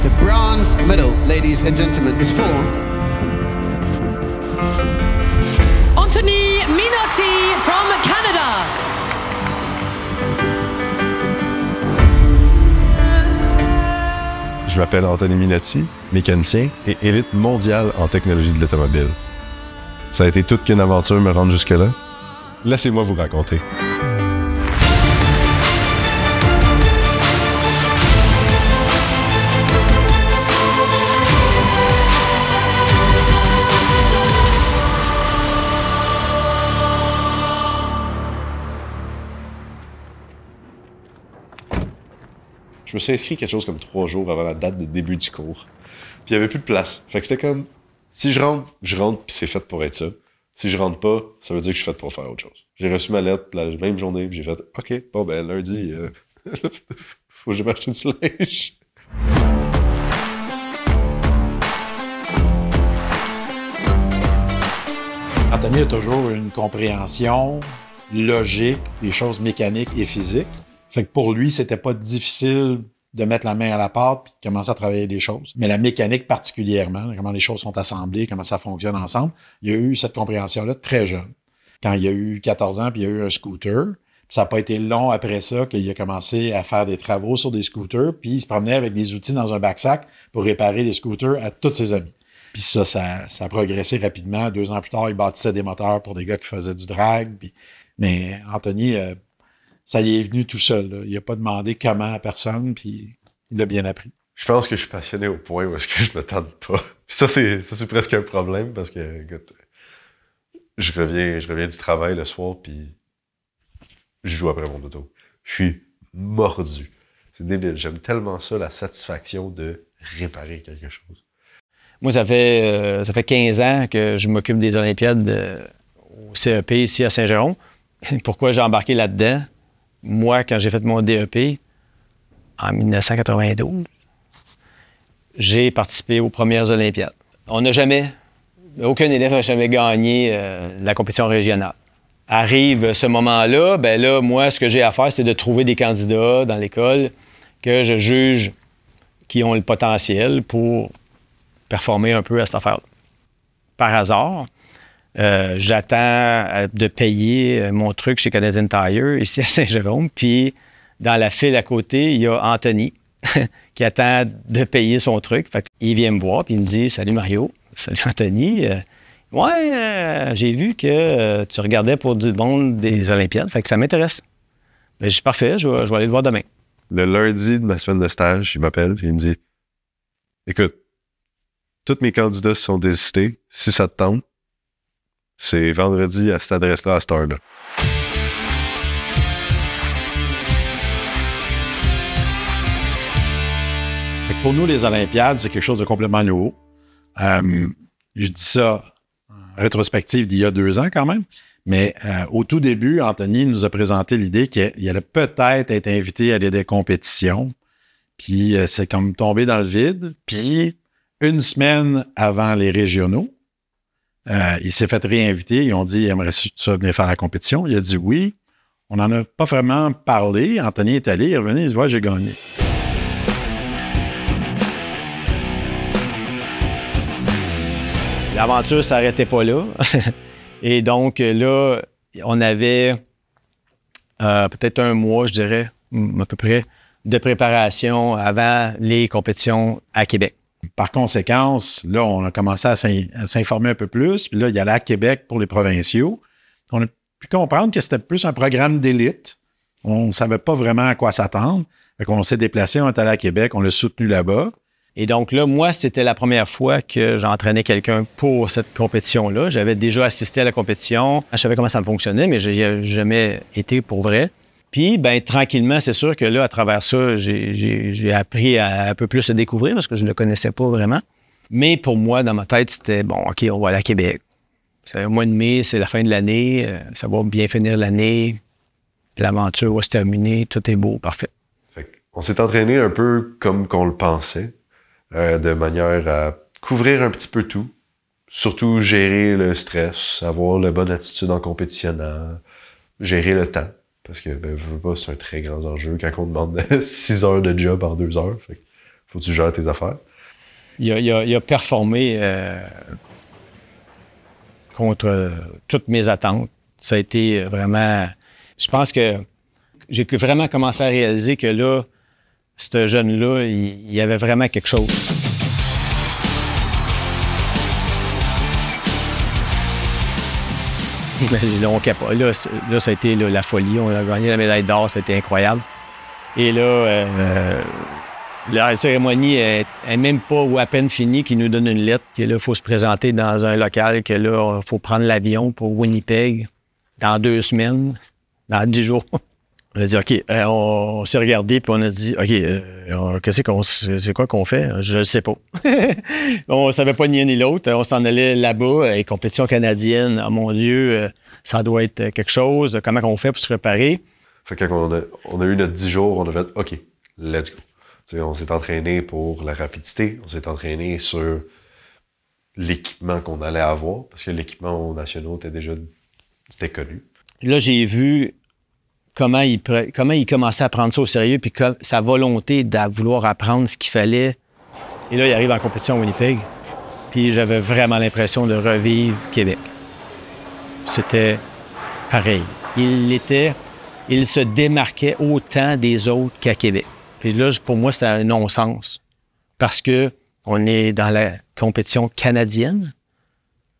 The bronze medal, ladies and gentlemen, is for Anthony Minotti from Canada. Je m'appelle Anthony Minotti, mécanicien et élite mondiale en technologie de l'automobile. Ça a été toute qu'une aventure me rendre jusque-là. Laissez-moi vous raconter. Je me suis inscrit quelque chose comme 3 jours avant la date de début du cours. Puis il n'y avait plus de place. Fait que c'était comme, si je rentre, puis c'est fait pour être ça. Si je rentre pas, ça veut dire que je suis fait pour faire autre chose. J'ai reçu ma lettre la même journée, puis j'ai fait, OK, bon ben lundi, faut que je m'achète du linge. Anthony a toujours une compréhension logique des choses mécaniques et physiques. Fait que pour lui, c'était pas difficile de mettre la main à la pâte puis de commencer à travailler des choses. Mais la mécanique particulièrement, comment les choses sont assemblées, comment ça fonctionne ensemble, il a eu cette compréhension-là très jeune. Quand il a eu 14 ans puis il a eu un scooter, ça n'a pas été long après ça qu'il a commencé à faire des travaux sur des scooters puis il se promenait avec des outils dans un backsack pour réparer des scooters à tous ses amis. Puis ça a progressé rapidement. 2 ans plus tard, il bâtissait des moteurs pour des gars qui faisaient du drag. Mais Anthony... ça y est venu tout seul. Là. Il n'a pas demandé comment à personne, puis il l'a bien appris. Je pense que je suis passionné au point où est-ce que je me tente pas. Puis ça, c'est presque un problème parce que, écoute, je reviens du travail le soir, puis je joue après mon auto. Je suis mordu. C'est débile. J'aime tellement ça, la satisfaction de réparer quelque chose. Moi, ça fait 15 ans que je m'occupe des Olympiades au CEP ici à Saint-Jérôme. Pourquoi j'ai embarqué là-dedans? Moi, quand j'ai fait mon DEP, en 1992, j'ai participé aux premières Olympiades. Aucun élève n'a jamais gagné la compétition régionale. Arrive ce moment-là, ben là, moi, ce que j'ai à faire, c'est de trouver des candidats dans l'école que je juge qui ont le potentiel pour performer un peu à cette affaire-là. Par hasard, j'attends de payer mon truc chez Canadian Tire, ici à Saint-Jérôme. Puis, dans la file à côté, il y a Anthony qui attend de payer son truc. Fait qu'il vient me voir, puis il me dit « Salut Mario. »« Salut Anthony. J'ai vu que tu regardais pour du monde des Olympiades. Fait que ça m'intéresse. » Ben, je dis « Parfait, je vais aller le voir demain. » Le lundi de ma semaine de stage, il m'appelle, puis il me dit « Écoute, tous mes candidats se sont désistés. Si ça te tente, c'est vendredi à cette adresse-là, à cette heure-là. » Pour nous, les Olympiades, c'est quelque chose de complètement nouveau. Je dis ça en rétrospective d'il y a 2 ans quand même, mais au tout début, Anthony nous a présenté l'idée qu'il allait peut-être être invité à aller à des compétitions, puis c'est comme tombé dans le vide. Puis 1 semaine avant les régionaux, il s'est fait réinviter. Ils ont dit, aimerais-tu venir faire la compétition? Il a dit oui. On n'en a pas vraiment parlé. Anthony est allé, il est revenu, il dit, ouais, j'ai gagné. L'aventure ne s'arrêtait pas là. Et donc, là, on avait peut-être 1 mois, je dirais, à peu près, de préparation avant les compétitions à Québec. Par conséquence, là, on a commencé à s'informer un peu plus. Puis là, il y allait à Québec pour les provinciaux. On a pu comprendre que c'était plus un programme d'élite. On ne savait pas vraiment à quoi s'attendre. Fait qu'on s'est déplacé, on est allé à Québec, on l'a soutenu là-bas. Et donc là, moi, c'était la première fois que j'entraînais quelqu'un pour cette compétition-là. J'avais déjà assisté à la compétition. Je savais comment ça fonctionnait, mais je n'ai jamais été pour vrai. Puis, bien, tranquillement, c'est sûr que là, à travers ça, j'ai appris à un peu plus se découvrir parce que je ne le connaissais pas vraiment. Mais pour moi, dans ma tête, c'était, bon, OK, on va aller à Québec. C'est au mois de mai, c'est la fin de l'année. Ça va bien finir l'année. L'aventure va se terminer. Tout est beau, parfait. On s'est entraîné un peu comme qu'on le pensait, de manière à couvrir un petit peu tout. Surtout gérer le stress, avoir la bonne attitude en compétitionnant, gérer le temps. Parce que, ben, je veux pas, c'est un très grand enjeu quand on demande 6 heures de job en 2 heures. Fait Faut que tu gères tes affaires. Il a performé contre toutes mes attentes. Ça a été vraiment... Je pense que j'ai vraiment commencé à réaliser que là, ce jeune-là, il y avait vraiment quelque chose. Là, ça a été la folie. On a gagné la médaille d'or, c'était incroyable. Et là, la cérémonie est même pas ou à peine finie qu'il nous donne une lettre, que là, il faut se présenter dans un local, que là, il faut prendre l'avion pour Winnipeg dans 2 semaines, dans 10 jours. On a dit, OK, on s'est regardé, puis on a dit, OK, c'est quoi qu'on fait? Je ne sais pas. On ne savait pas ni un ni l'autre. On s'en allait là-bas, et compétition canadienne. Oh mon Dieu, ça doit être quelque chose. Comment on fait pour se préparer? Fait que quand on a eu notre 10 jours, on a fait, OK, let's go. T'sais, on s'est entraîné pour la rapidité, on s'est entraîné sur l'équipement qu'on allait avoir, parce que l'équipement aux nationaux c'était connu. Là, j'ai vu comment il commençait à prendre ça au sérieux, puis sa volonté de vouloir apprendre ce qu'il fallait. Et là, il arrive en compétition à Winnipeg, puis j'avais vraiment l'impression de revivre Québec. C'était pareil. Il se démarquait autant des autres qu'à Québec. Puis là, pour moi, c'était un non-sens. Parce que on est dans la compétition canadienne.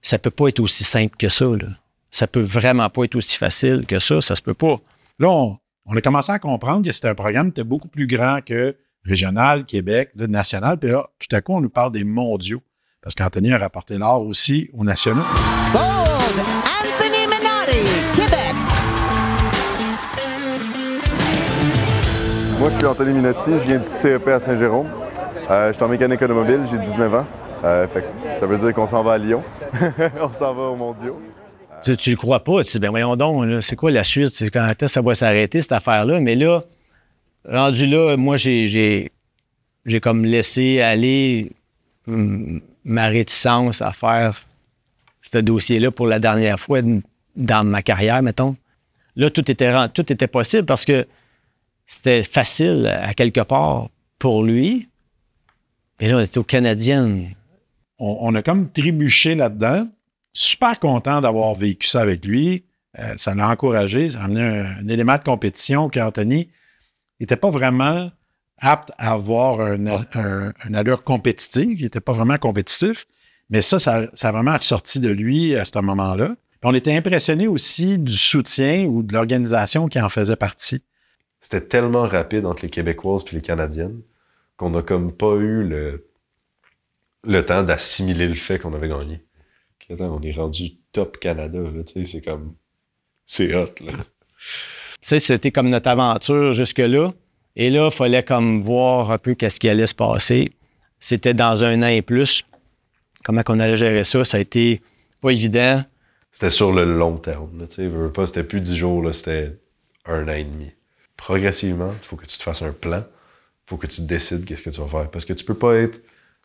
Ça peut pas être aussi simple que ça, là. Ça peut vraiment pas être aussi facile que ça. Ça se peut pas. Là, on a commencé à comprendre que c'était un programme qui était beaucoup plus grand que régional, Québec, là, national. Puis là, tout à coup, on nous parle des mondiaux. Parce qu'Anthony a rapporté l'or aussi aux nationaux. Gold, Anthony Minotti, Québec. Moi, je suis Anthony Minotti, je viens du CEP à Saint-Jérôme. Je suis en mécanique automobile, j'ai 19 ans. Fait que ça veut dire qu'on s'en va à Lyon. On s'en va aux mondiaux. Tu le crois pas, tu dis, ben voyons donc, là, c'est quoi la suite? Quand est-ce que ça va s'arrêter, cette affaire-là? Mais là, rendu là, moi, j'ai comme laissé aller ma réticence à faire ce dossier-là pour la dernière fois dans ma carrière, mettons. Là, tout était possible parce que c'était facile à quelque part pour lui. Et là, on était aux Canadiennes. On a comme trébuché là-dedans. Super content d'avoir vécu ça avec lui. Ça l'a encouragé. Ça a amené un élément de compétition qu'Anthony n'était pas vraiment apte à avoir une allure compétitive. Il n'était pas vraiment compétitif. Mais ça a vraiment ressorti de lui à ce moment-là. Puis on était impressionnés aussi du soutien ou de l'organisation qui en faisait partie. C'était tellement rapide entre les Québécoises et les Canadiennes qu'on n'a comme pas eu le temps d'assimiler le fait qu'on avait gagné. Attends, on est rendu top Canada, là, tu sais, c'est comme... C'est hot, là. Tu sais, c'était comme notre aventure jusque-là. Et là, il fallait comme voir un peu qu'est-ce qui allait se passer. C'était dans 1 an et plus. Comment qu'on allait gérer ça, ça a été pas évident. C'était sur le long terme, là, tu sais, c'était plus 10 jours, là, c'était 1 an et demi. Progressivement, il faut que tu te fasses un plan, il faut que tu décides qu'est-ce que tu vas faire. Parce que tu peux pas être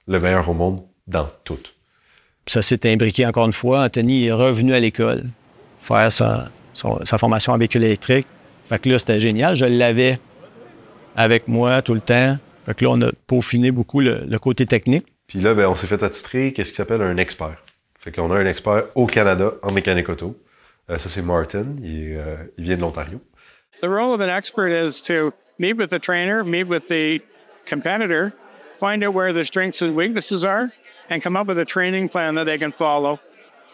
le meilleur au monde dans tout. Ça s'est imbriqué encore une fois. Anthony est revenu à l'école faire sa formation en véhicule électrique. Fait que là, c'était génial. Je l'avais avec moi tout le temps. Fait que là, on a peaufiné beaucoup le côté technique. Puis là, ben, on s'est fait attitrer qu'est-ce qui s'appelle un expert. Fait qu'on a un expert au Canada en mécanique auto. Ça, c'est Martin. Il vient de l'Ontario. The role of an expert is to meet with the trainer, meet with the competitor, find out where the strengths and weaknesses are, and come up with a training plan that they can follow.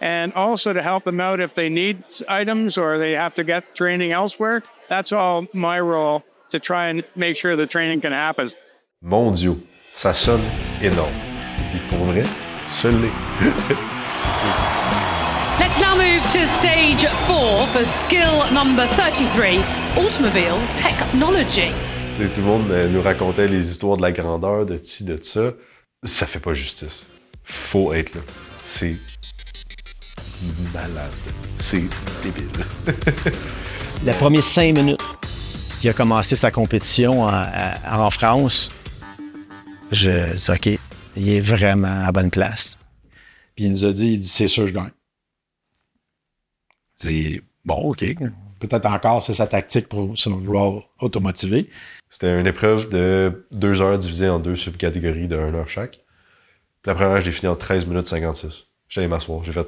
And also to help them out if they need items or they have to get training elsewhere. That's all my role to try and make sure the training can happen. Mondiaux, ça sonne énorme. Et pour vrai, ça l'est. Let's now move to stage 4 for skill number 33, automobile technology. Tout le monde nous racontait les histoires de la grandeur, de ci, de ça. Ça fait pas justice. Faut être là. C'est malade. C'est débile. Les premières 5 minutes qu'il a commencé sa compétition en France, je dis OK, il est vraiment à bonne place. Puis il nous a dit, c'est sûr, je gagne. C'est bon, OK. peut-être encore, c'est sa tactique pour se vouloir automotiver. C'était une épreuve de 2 heures divisée en 2 subcatégories de 1 heure chaque. Puis la première, je l'ai fini en 13 minutes 56. J'étais allé m'asseoir, j'étais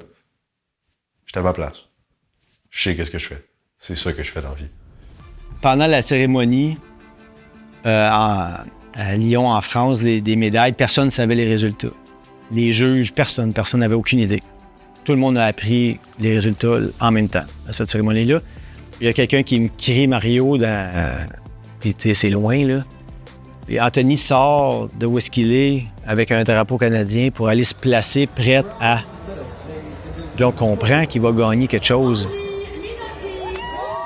à ma place. Je sais qu'est-ce que je fais. C'est ça que je fais dans la vie. Pendant la cérémonie, à Lyon, en France, des médailles, personne ne savait les résultats. Les juges, personne n'avait aucune idée. Tout le monde a appris les résultats en même temps à cette cérémonie-là. Il y a quelqu'un qui me crie Mario, puis c'est loin, là. Et Anthony sort de où est-ce qu'il est avec un drapeau canadien pour aller se placer prête à... Donc, on comprend qu'il va gagner quelque chose.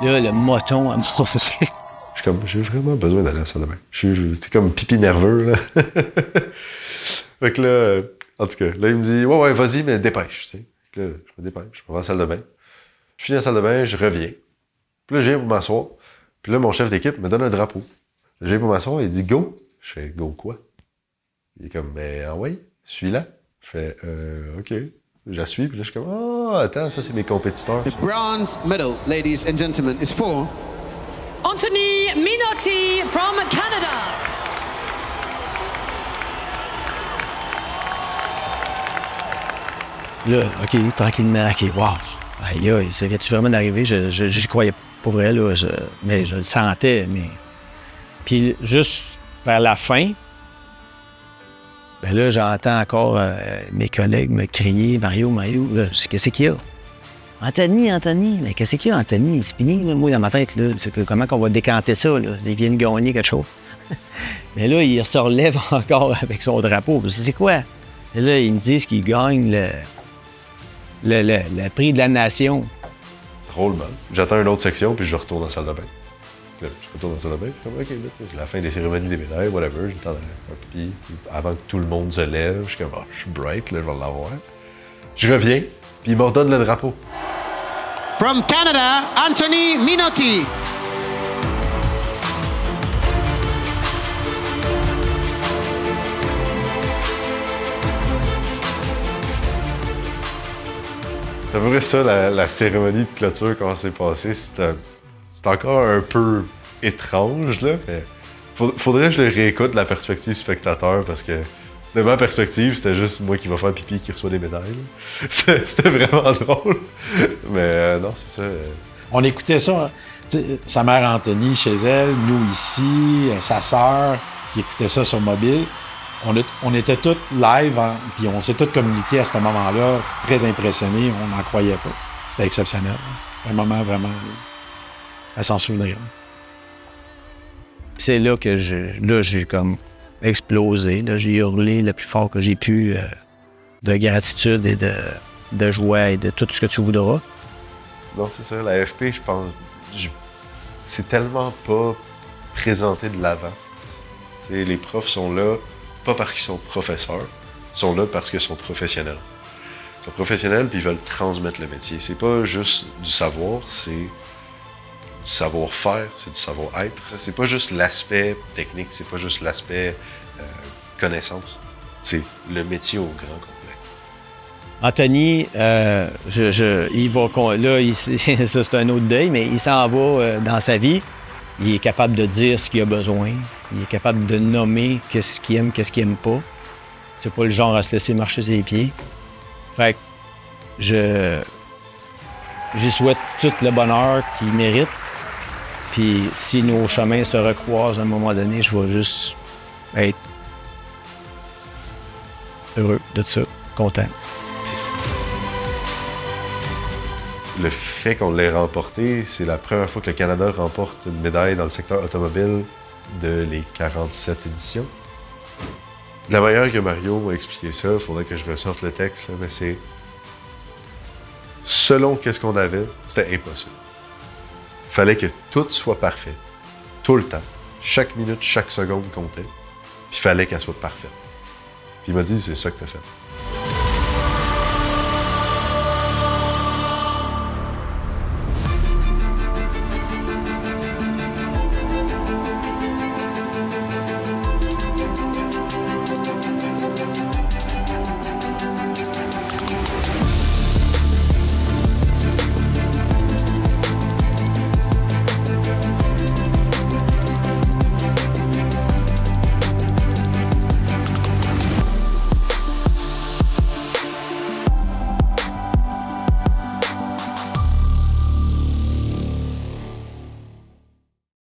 Là, le moton a monté. J'ai vraiment besoin d'aller à la salle de bain. C'était comme pipi nerveux, là. Fait que là, en tout cas, là, il me dit, ouais, vas-y, mais dépêche, tu sais. Là, je me dépêche, je vais à la salle de bain. Je finis la salle de bain, je reviens. Puis là, je viens pour m'asseoir. Puis là, mon chef d'équipe me donne un drapeau. Je viens pour m'asseoir, il dit, go. Je fais, go quoi? Il est comme, ben, ouais, suis-là. Je fais, OK. Je la suis, puis là, je suis comme, oh, attends, ça, c'est mes compétiteurs. The bronze medal, ladies and gentlemen, is for Anthony Minotti from Canada. Là, OK, tranquillement, OK, wow. Aïe, ça vient-tu vraiment d'arriver? J'y croyais pas vrai, là, mais je le sentais, mais... Puis juste vers la fin, ben là, j'entends encore mes collègues me crier « Mario, qu'est-ce qu'il y a? » « Anthony, mais qu'est-ce qu'il y a, Anthony? C'est fini, là, moi, dans ma tête, là, c'est que comment qu'on va décanter ça, là? Il vient de gagner quelque chose. » Mais là, il se relève encore avec son drapeau. C'est quoi? Et là, ils me disent qu'il gagne le prix de la nation. Drôlement. J'attends une autre section, puis je retourne dans la salle de bain. Là, je retourne dans la salle de bain, puis comme, OK, là, c'est la fin des cérémonies des médailles, whatever. J'attends un pipi. Avant que tout le monde se lève, je suis comme, je suis bright, là, je vais l'avoir. Je reviens, puis il me redonne le drapeau. from Canada, Anthony Minotti. C'est à peu près ça, la cérémonie de clôture, comment c'est passé. C'est encore un peu étrange, là, mais faudrait que je le réécoute de la perspective spectateur, parce que de ma perspective, c'était juste moi qui va faire pipi qui reçoit des médailles. C'était vraiment drôle. Mais non, c'est ça. On écoutait ça, sa mère Anthony chez elle, nous ici, sa sœur qui écoutait ça sur mobile. On était tous live, puis on s'est tous communiqués à ce moment-là, très impressionnés, on n'en croyait pas. C'était exceptionnel. Un moment vraiment à s'en souvenir. C'est là que j'ai comme explosé. Là, j'ai hurlé le plus fort que j'ai pu de gratitude et de joie et de tout ce que tu voudras. Non, c'est ça. La FP, je pense, c'est tellement pas présenté de l'avant. Les profs sont là, pas parce qu'ils sont professeurs, ils sont là parce qu'ils sont professionnels. Ils sont professionnels puis ils veulent transmettre le métier. C'est pas juste du savoir, c'est du savoir-faire, c'est du savoir-être. C'est pas juste l'aspect technique, c'est pas juste l'aspect connaissance. C'est le métier au grand complet. Anthony, il va là, ça c'est un autre deuil, mais il s'en va dans sa vie. Il est capable de dire ce qu'il a besoin. Il est capable de nommer qu'est-ce qu'il aime, qu'est-ce qu'il aime pas. C'est pas le genre à se laisser marcher sur les pieds. Fait que j'y souhaite tout le bonheur qu'il mérite. Puis si nos chemins se recroisent à un moment donné, je vais juste être heureux de ça, content. Le fait qu'on l'ait remporté, c'est la première fois que le Canada remporte une médaille dans le secteur automobile de les 47 éditions. De la manière que Mario m'a expliqué ça, il faudrait que je ressorte le texte, là, mais c'est... Selon qu'est-ce qu'on avait, c'était impossible. Il fallait que tout soit parfait, tout le temps. Chaque minute, chaque seconde comptait, puis il fallait qu'elle soit parfaite. Puis il m'a dit, c'est ça que t'as fait.